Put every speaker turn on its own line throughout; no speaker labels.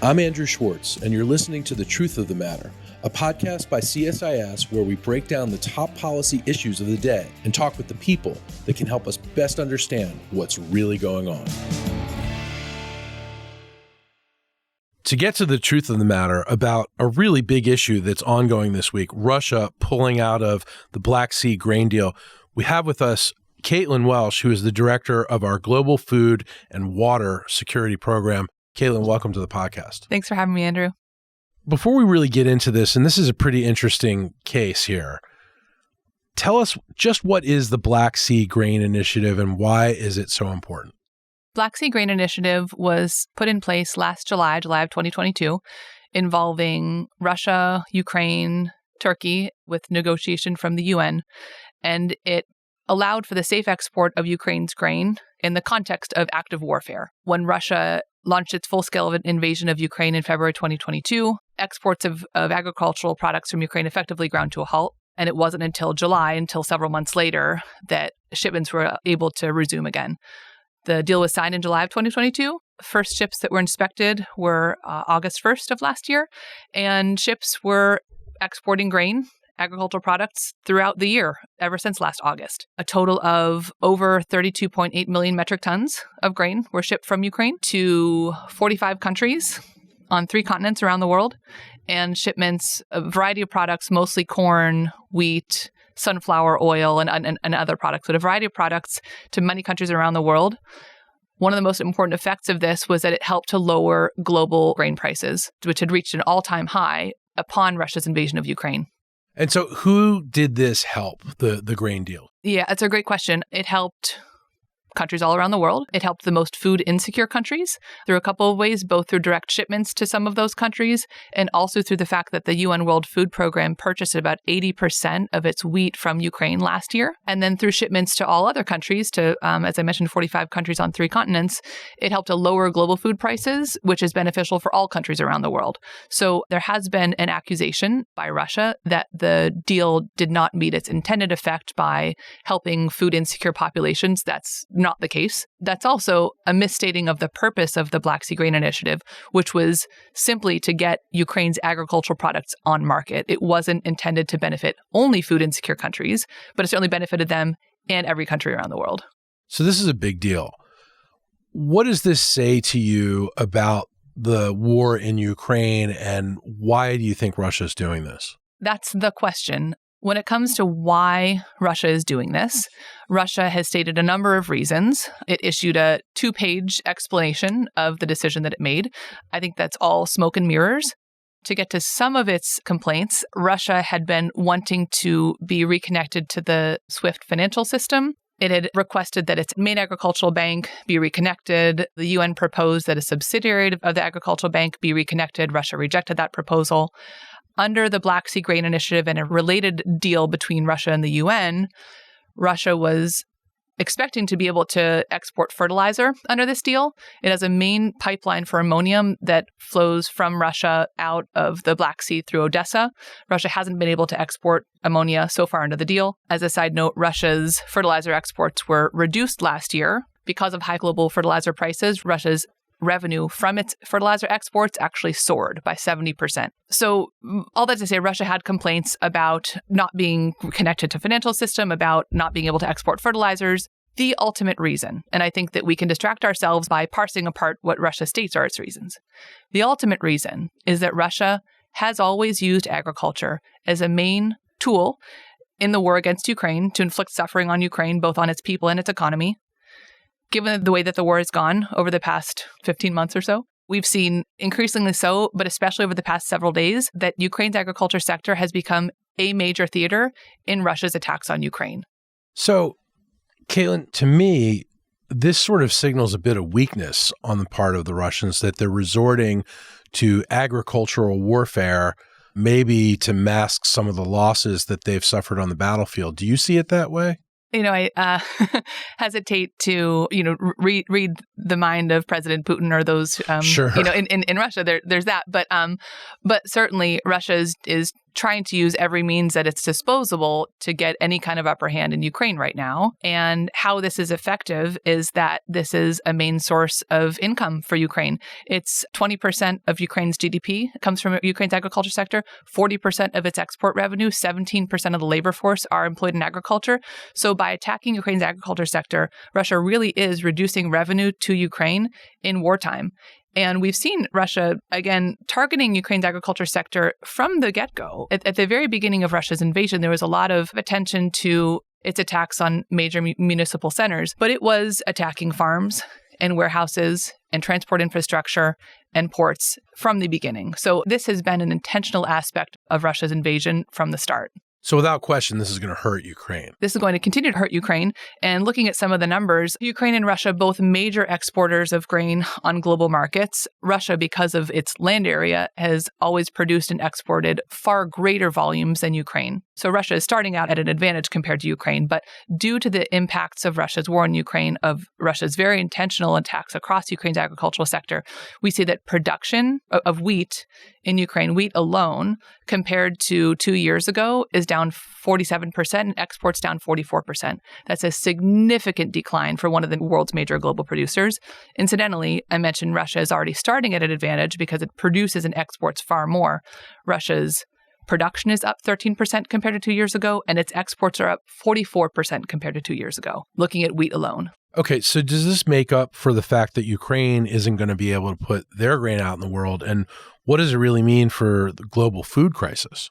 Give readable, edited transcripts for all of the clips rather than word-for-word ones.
I'm Andrew Schwartz, and you're listening to The Truth of the Matter, a podcast by CSIS where we break down the top policy issues of the day and talk with the people that can help us best understand what's really going on. To get to the truth of the matter about a really big issue that's ongoing this week, Russia pulling out of the Black Sea grain deal, we have with us Caitlin Welsh, who is the director of our Global Food and Water Security Program. Caitlin, welcome to the podcast.
Thanks for having me, Andrew.
Before we really get into this, and this is a pretty interesting case here, tell us just what is the Black Sea Grain Initiative and why is it so important?
Black Sea Grain Initiative was put in place last July of 2022, involving Russia, Ukraine, Turkey, with negotiation from the UN, and it allowed for the safe export of Ukraine's grain in the context of active warfare. When Russia launched its full-scale invasion of Ukraine in February 2022, exports of agricultural products from Ukraine effectively ground to a halt. And it wasn't until July, until several months later, that shipments were able to resume again. The deal was signed in July of 2022. First ships that were inspected were August 1st of last year, and ships were exporting grain, agricultural products throughout the year, ever since last August. A total of over 32.8 million metric tons of grain were shipped from Ukraine to 45 countries on 3 continents around the world, and shipments, a variety of products, mostly corn, wheat, sunflower oil, and other products, but a variety of products to many countries around the world. One of the most important effects of this was that it helped to lower global grain prices, which had reached an all-time high upon Russia's invasion of Ukraine.
And so who did this help, the grain deal?
Yeah, it's a great question. It helped countries all around the world. It helped the most food insecure countries through a couple of ways, both through direct shipments to some of those countries and also through the fact that the UN World Food Program purchased about 80% of its wheat from Ukraine last year. And then through shipments to all other countries, to, as I mentioned, 45 countries on 3 continents, it helped to lower global food prices, which is beneficial for all countries around the world. So there has been an accusation by Russia that the deal did not meet its intended effect by helping food insecure populations. That's not the case. That's also a misstating of the purpose of the Black Sea Grain Initiative, which was simply to get Ukraine's agricultural products on market. It wasn't intended to benefit only food insecure countries, but it certainly benefited them and every country around the world.
So this is a big deal. What does this say to you about the war in Ukraine, and why do you think Russia is doing this?
That's the question. When it comes to why Russia is doing this, Russia has stated a number of reasons. It issued a 2-page explanation of the decision that it made. I think that's all smoke and mirrors. To get to some of its complaints, Russia had been wanting to be reconnected to the SWIFT financial system. It had requested that its main agricultural bank be reconnected. The UN proposed that a subsidiary of the agricultural bank be reconnected. Russia rejected that proposal. Under the Black Sea Grain Initiative and a related deal between Russia and the UN, Russia was expecting to be able to export fertilizer under this deal. It has a main pipeline for ammonium that flows from Russia out of the Black Sea through Odessa. Russia hasn't been able to export ammonia so far under the deal. As a side note, Russia's fertilizer exports were reduced last year because of high global fertilizer prices. Russia's revenue from its fertilizer exports actually soared by 70%. So all that to say, Russia had complaints about not being connected to financial system, about not being able to export fertilizers. The ultimate reason, and I think that we can distract ourselves by parsing apart what Russia states are its reasons. The ultimate reason is that Russia has always used agriculture as a main tool in the war against Ukraine to inflict suffering on Ukraine, both on its people and its economy. Given the way that the war has gone over the past 15 months or so, we've seen increasingly so, but especially over the past several days, that Ukraine's agriculture sector has become a major theater in Russia's attacks on Ukraine.
So, Caitlin, to me, this sort of signals a bit of weakness on the part of the Russians, that they're resorting to agricultural warfare, maybe to mask some of the losses that they've suffered on the battlefield. Do you see it that way?
I hesitate to, read the mind of President Putin or those,
sure.
In Russia. There's that, but certainly Russia is trying to use every means at its disposal to get any kind of upper hand in Ukraine right now. And how this is effective is that this is a main source of income for Ukraine. It's 20% of Ukraine's GDP comes from Ukraine's agriculture sector, 40% of its export revenue, 17% of the labor force are employed in agriculture. So by attacking Ukraine's agriculture sector, Russia really is reducing revenue to Ukraine in wartime. And we've seen Russia, again, targeting Ukraine's agriculture sector from the get-go. At the very beginning of Russia's invasion, there was a lot of attention to its attacks on major municipal centers, but it was attacking farms and warehouses and transport infrastructure and ports from the beginning. So this has been an intentional aspect of Russia's invasion from the start.
So without question, this is going to hurt Ukraine.
This is going to continue to hurt Ukraine. And looking at some of the numbers, Ukraine and Russia, both major exporters of grain on global markets. Russia, because of its land area, has always produced and exported far greater volumes than Ukraine. So Russia is starting out at an advantage compared to Ukraine. But due to the impacts of Russia's war in Ukraine, of Russia's very intentional attacks across Ukraine's agricultural sector, we see that production of wheat in Ukraine, wheat alone, compared to 2 years ago, is down 47% and exports down 44%. That's a significant decline for one of the world's major global producers. Incidentally, I mentioned Russia is already starting at an advantage because it produces and exports far more. Russia's production is up 13% compared to 2 years ago, and its exports are up 44% compared to 2 years ago, looking at wheat alone.
Okay, so does this make up for the fact that Ukraine isn't going to be able to put their grain out in the world? And what does it really mean for the global food crisis?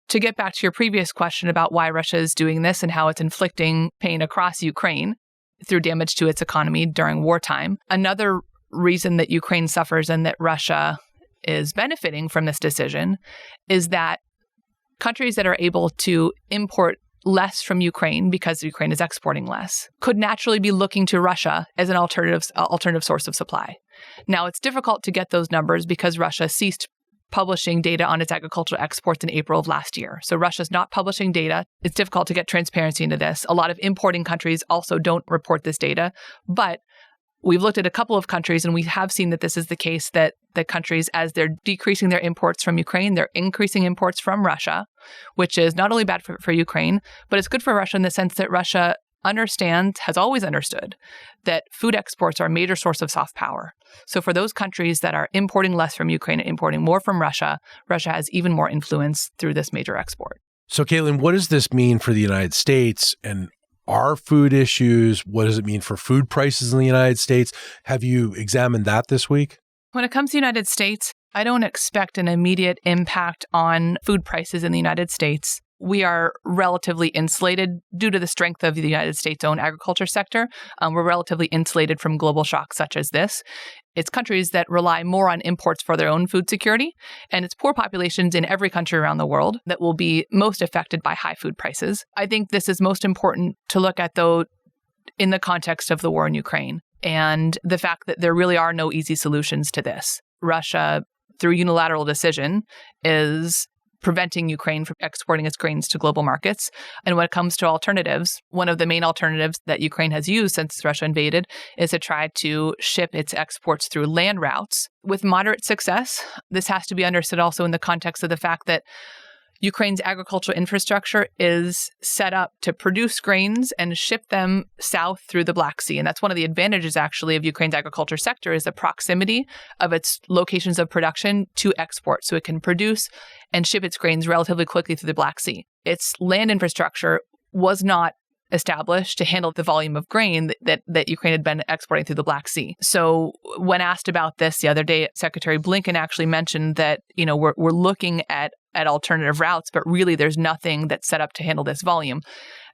To get back to your previous question about why Russia is doing this and how it's inflicting pain across Ukraine through damage to its economy during wartime, another reason that Ukraine suffers and that Russia is benefiting from this decision is that countries that are able to import less from Ukraine because Ukraine is exporting less could naturally be looking to Russia as an alternative source of supply. Now, it's difficult to get those numbers because Russia ceased publishing data on its agricultural exports in April of last year. So Russia's not publishing data. It's difficult to get transparency into this. A lot of importing countries also don't report this data, but we've looked at a couple of countries and we have seen that this is the case, that the countries, as they're decreasing their imports from Ukraine, they're increasing imports from Russia, which is not only bad for Ukraine, but it's good for Russia in the sense that Russia has always understood that food exports are a major source of soft power. So for those countries that are importing less from Ukraine and importing more from Russia, Russia has even more influence through this major export.
So Caitlin, what does this mean for the United States and our food issues? What does it mean for food prices in the United States? Have you examined that this week?
When it comes to the United States, I don't expect an immediate impact on food prices in the United States. We are relatively insulated due to the strength of the United States' own agriculture sector. We're relatively insulated from global shocks such as this. It's countries that rely more on imports for their own food security, and it's poor populations in every country around the world that will be most affected by high food prices. I think this is most important to look at, though, in the context of the war in Ukraine and the fact that there really are no easy solutions to this. Russia, through unilateral decision, is preventing Ukraine from exporting its grains to global markets. And when it comes to alternatives, one of the main alternatives that Ukraine has used since Russia invaded is to try to ship its exports through land routes. With moderate success, this has to be understood also in the context of the fact that Ukraine's agricultural infrastructure is set up to produce grains and ship them south through the Black Sea. And that's one of the advantages, actually, of Ukraine's agriculture sector is the proximity of its locations of production to export. So it can produce and ship its grains relatively quickly through the Black Sea. Its land infrastructure was not established to handle the volume of grain that Ukraine had been exporting through the Black Sea. So when asked about this the other day, Secretary Blinken actually mentioned that, we're looking at alternative routes, but really there's nothing that's set up to handle this volume.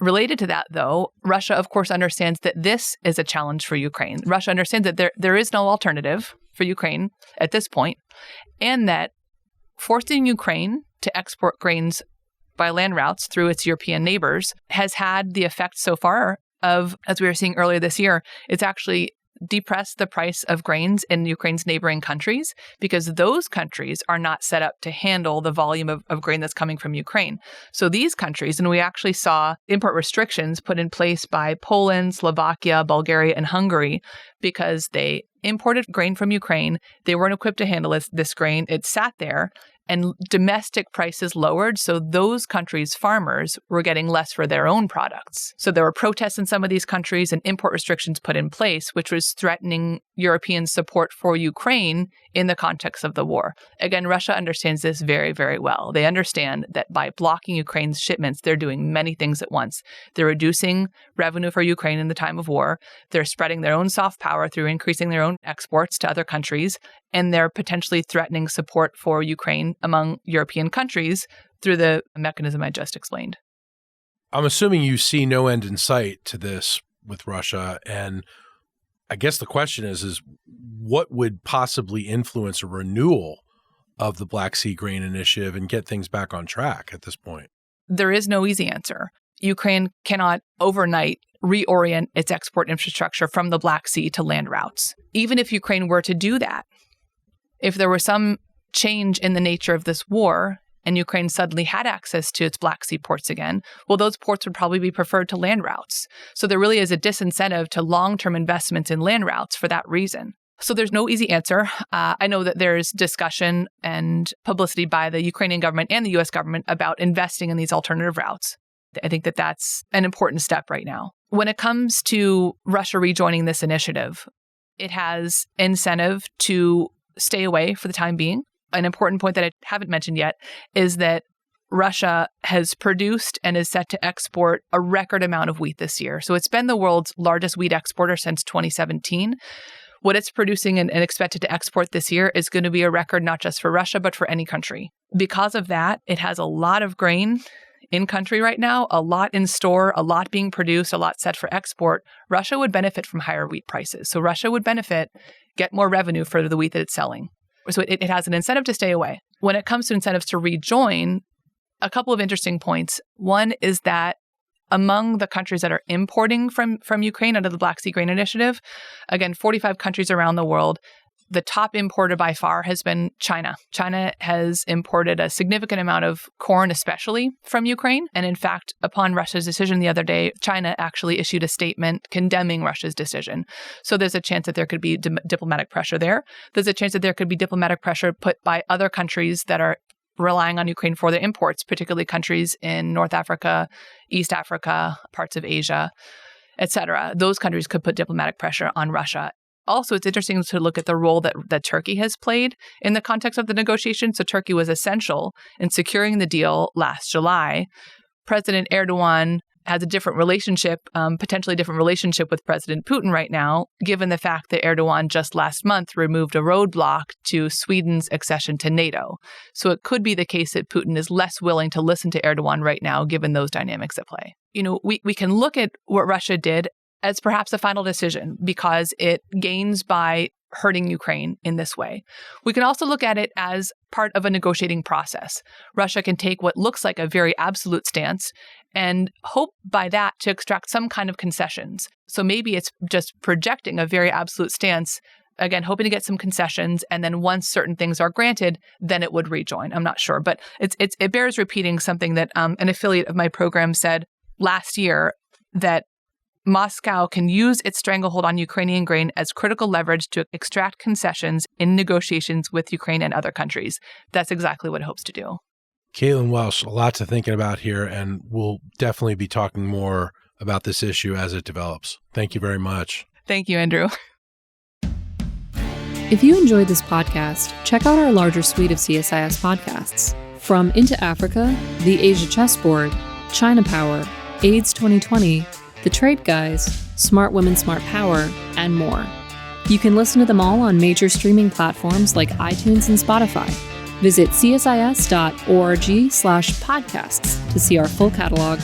Related to that, though, Russia, of course, understands that this is a challenge for Ukraine. Russia understands that there is no alternative for Ukraine at this point, and that forcing Ukraine to export grains by land routes through its European neighbors has had the effect so far of, as we were seeing earlier this year, it's actually depressed the price of grains in Ukraine's neighboring countries because those countries are not set up to handle the volume of grain that's coming from Ukraine. So these countries, and we actually saw import restrictions put in place by Poland, Slovakia, Bulgaria, and Hungary because they imported grain from Ukraine. They weren't equipped to handle this grain. It sat there. and domestic prices lowered. So those countries' farmers were getting less for their own products. So there were protests in some of these countries and import restrictions put in place, which was threatening European support for Ukraine in the context of the war. Again, Russia understands this very, very well. They understand that by blocking Ukraine's shipments, they're doing many things at once. They're reducing revenue for Ukraine in the time of war. They're spreading their own soft power through increasing their own exports to other countries. And they're potentially threatening support for Ukraine among European countries through the mechanism I just explained.
I'm assuming you see no end in sight to this with Russia. And I guess the question is what would possibly influence a renewal of the Black Sea Grain Initiative and get things back on track at this point?
There is no easy answer. Ukraine cannot overnight reorient its export infrastructure from the Black Sea to land routes. Even if Ukraine were to do that, if there were some change in the nature of this war and Ukraine suddenly had access to its Black Sea ports again, well, those ports would probably be preferred to land routes. So there really is a disincentive to long-term investments in land routes for that reason. So there's no easy answer. I know that there's discussion and publicity by the Ukrainian government and the U.S. government about investing in these alternative routes. I think that that's an important step right now. When it comes to Russia rejoining this initiative, it has incentive to stay away for the time being. An important point that I haven't mentioned yet is that Russia has produced and is set to export a record amount of wheat this year. So it's been the world's largest wheat exporter since 2017. What it's producing and expected to export this year is going to be a record not just for Russia, but for any country. Because of that, it has a lot of grain in country right now, a lot in store, a lot being produced, a lot set for export. Russia would benefit from higher wheat prices. So Russia would benefit, get more revenue for the wheat that it's selling. So it has an incentive to stay away. When it comes to incentives to rejoin, a couple of interesting points. One is that among the countries that are importing from Ukraine under the Black Sea Grain Initiative, again, 45 countries around the world, the top importer by far has been China. China has imported a significant amount of corn, especially from Ukraine. And in fact, upon Russia's decision the other day, China actually issued a statement condemning Russia's decision. So there's a chance that there could be diplomatic pressure there. There's a chance that there could be diplomatic pressure put by other countries that are relying on Ukraine for their imports, particularly countries in North Africa, East Africa, parts of Asia, et cetera. Those countries could put diplomatic pressure on Russia. Also, it's interesting to look at the role that Turkey has played in the context of the negotiation. So Turkey was essential in securing the deal last July. President Erdogan has a different relationship, potentially different relationship with President Putin right now, given the fact that Erdogan just last month removed a roadblock to Sweden's accession to NATO. So it could be the case that Putin is less willing to listen to Erdogan right now, given those dynamics at play. You know, we can look at what Russia did as perhaps a final decision because it gains by hurting Ukraine in this way. We can also look at it as part of a negotiating process. Russia can take what looks like a very absolute stance and hope by that to extract some kind of concessions. So maybe it's just projecting a very absolute stance, again, hoping to get some concessions, and then once certain things are granted, then it would rejoin. I'm not sure, but it bears repeating something that an affiliate of my program said last year, that Moscow can use its stranglehold on Ukrainian grain as critical leverage to extract concessions in negotiations with Ukraine and other countries. That's exactly what it hopes to do.
Caitlin Welsh, a lot to think about here, and we'll definitely be talking more about this issue as it develops. Thank you very much.
Thank you, Andrew.
If you enjoyed this podcast, check out our larger suite of CSIS podcasts. From Into Africa, The Asia Chessboard, China Power, AIDS 2020, The Trade Guys, Smart Women, Smart Power, and more. You can listen to them all on major streaming platforms like iTunes and Spotify. Visit csis.org/podcasts to see our full catalog.